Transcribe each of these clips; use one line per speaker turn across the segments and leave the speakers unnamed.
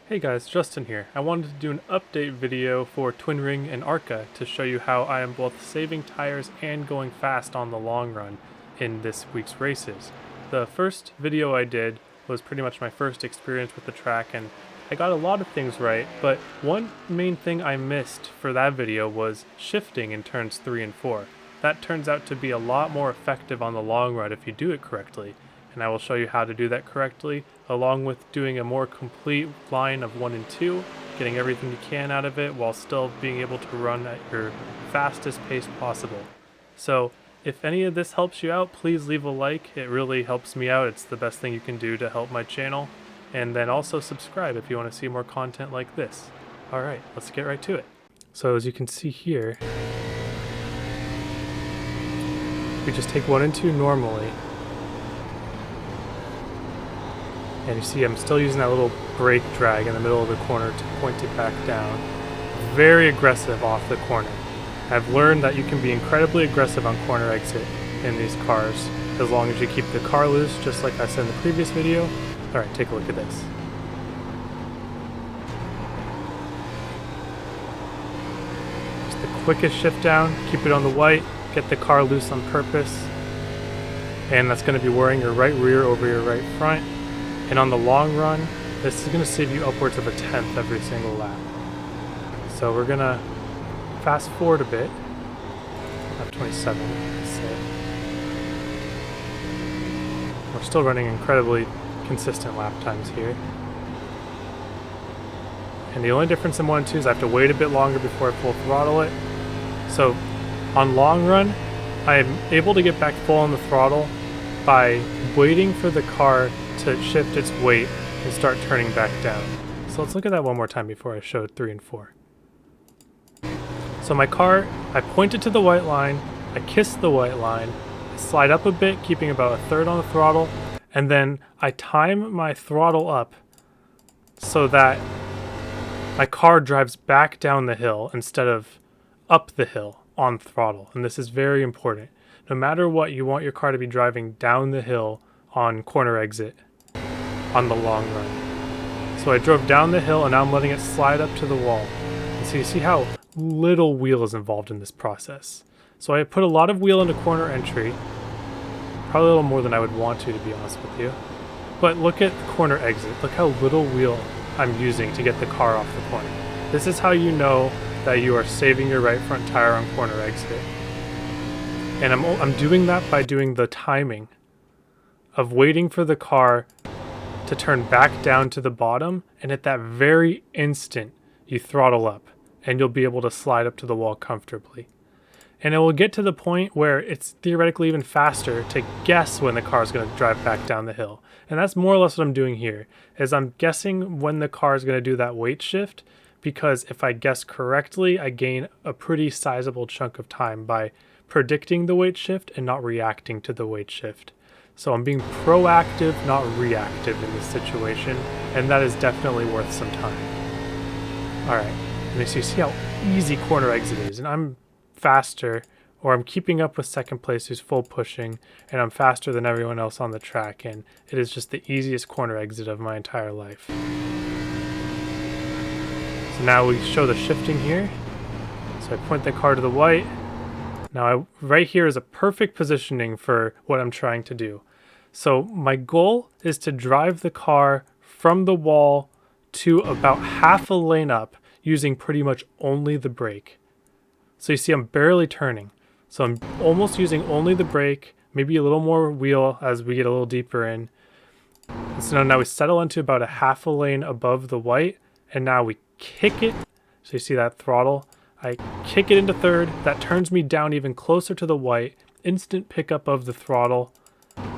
Hey guys, Justin here. I wanted to do an update video for Twin Ring and Arca to show you how I am both saving tires and going fast on the long run in this week's races. The first video I did was pretty much my first experience with the track, and I got a lot of things right, but one main thing I missed for that video was shifting in turns 3 and 4. That turns out to be a lot more effective on the long run if you do it correctly, and I will show you how to do that correctly, along with doing a more complete line of 1 and 2, getting everything you can out of it while still being able to run at your fastest pace possible. So if any of this helps you out, please leave a like. It really helps me out. It's the best thing you can do to help my channel. And then also subscribe if you want to see more content like this. Alright, let's get right to it. So as you can see here, we just take 1 and 2 normally. And you see I'm still using that little brake drag in the middle of the corner to point it back down. Very aggressive off the corner. I've learned that you can be incredibly aggressive on corner exit in these cars, as long as you keep the car loose, just like I said in the previous video. Alright, take a look at this. Just the quickest shift down, keep it on the white, get the car loose on purpose. And that's going to be wearing your right rear over your right front. And on the long run, this is going to save you upwards of a 10th every single lap. So we're going to fast forward a bit. Lap 27, let's say. We're still running incredibly consistent lap times here. And the only difference in 1 and 2 is I have to wait a bit longer before I full throttle it. So on long run, I'm able to get back full on the throttle by waiting for the car to shift its weight and start turning back down. So let's look at that one more time before I showed 3 and 4. So my car, I pointed to the white line, I kissed the white line, I slide up a bit, keeping about 1/3 on the throttle, and then I time my throttle up so that my car drives back down the hill instead of up the hill on throttle. And this is very important. No matter what, you want your car to be driving down the hill on corner exit on the long run. So I drove down the hill and now I'm letting it slide up to the wall. And so you see how little wheel is involved in this process. So I put a lot of wheel into corner entry, probably a little more than I would want to be honest with you. But look at the corner exit. Look how little wheel I'm using to get the car off the corner. This is how you know that you are saving your right front tire on corner exit. And I'm doing that by doing the timing of waiting for the car to turn back down to the bottom, and at that very instant you throttle up and you'll be able to slide up to the wall comfortably. And it will get to the point where it's theoretically even faster to guess when the car is going to drive back down the hill. And that's more or less what I'm doing here, is I'm guessing when the car is going to do that weight shift, because if I guess correctly, I gain a pretty sizable chunk of time by predicting the weight shift and not reacting to the weight shift. So I'm being proactive, not reactive in this situation, and that is definitely worth some time. Alright, and so you see how easy corner exit is, and I'm faster, or I'm keeping up with second place who's full pushing, and I'm faster than everyone else on the track, and it is just the easiest corner exit of my entire life. So now we show the shifting here. So I point the car to the white. Now right here is a perfect positioning for what I'm trying to do. So my goal is to drive the car from the wall to about half a lane up using pretty much only the brake. So you see I'm barely turning. So I'm almost using only the brake, maybe a little more wheel as we get a little deeper in. And so now we settle into about a half a lane above the white, and now we kick it. So you see that throttle. I kick it into third. That turns me down even closer to the white. Instant pickup of the throttle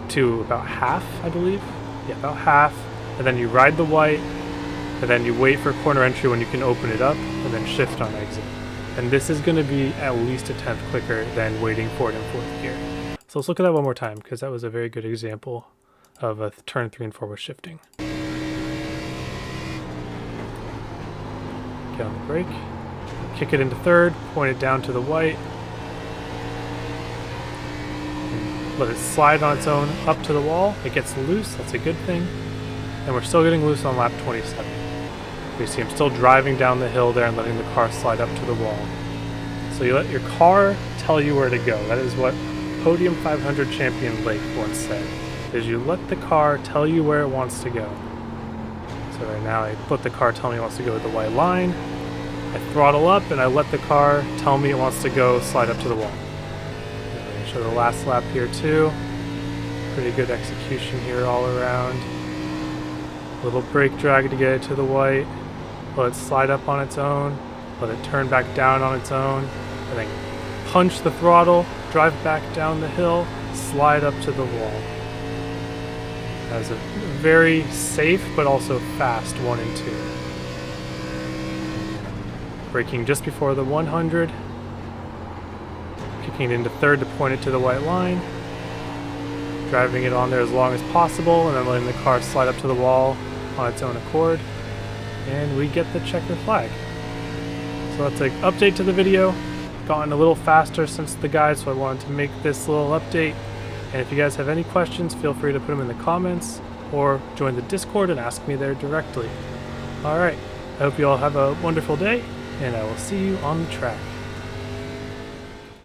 to about half, I believe. Yeah, about half. And then you ride the white, and then you wait for corner entry when you can open it up, and then shift on exit. And this is going to be at least a 10th quicker than waiting for it in 4th gear. So let's look at that one more time, because that was a very good example of a turn 3 and 4 with shifting. Get on the brake. Kick it into third, point it down to the white, let it slide on its own up to the wall. It gets loose, that's a good thing. And we're still getting loose on lap 27. You see I'm still driving down the hill there and letting the car slide up to the wall. So you let your car tell you where to go. That is what Podium 500 champion Lake once said, is you let the car tell you where it wants to go. So right now I let the car tell me it wants to go to the white line. I throttle up and I let the car tell me it wants to go slide up to the wall. I'm going to show the last lap here too. Pretty good execution here all around. Little brake drag to get it to the white. Let it slide up on its own. Let it turn back down on its own. And then punch the throttle, drive back down the hill, slide up to the wall. That's a very safe but also fast 1 and 2. Braking just before the 100. Kicking it into third to point it to the white line. Driving it on there as long as possible and then letting the car slide up to the wall on its own accord. And we get the checker flag. So that's an update to the video. Gotten a little faster since the guide, so I wanted to make this little update. And if you guys have any questions, feel free to put them in the comments or join the Discord and ask me there directly. Alright, I hope you all have a wonderful day, and I will see you on the track.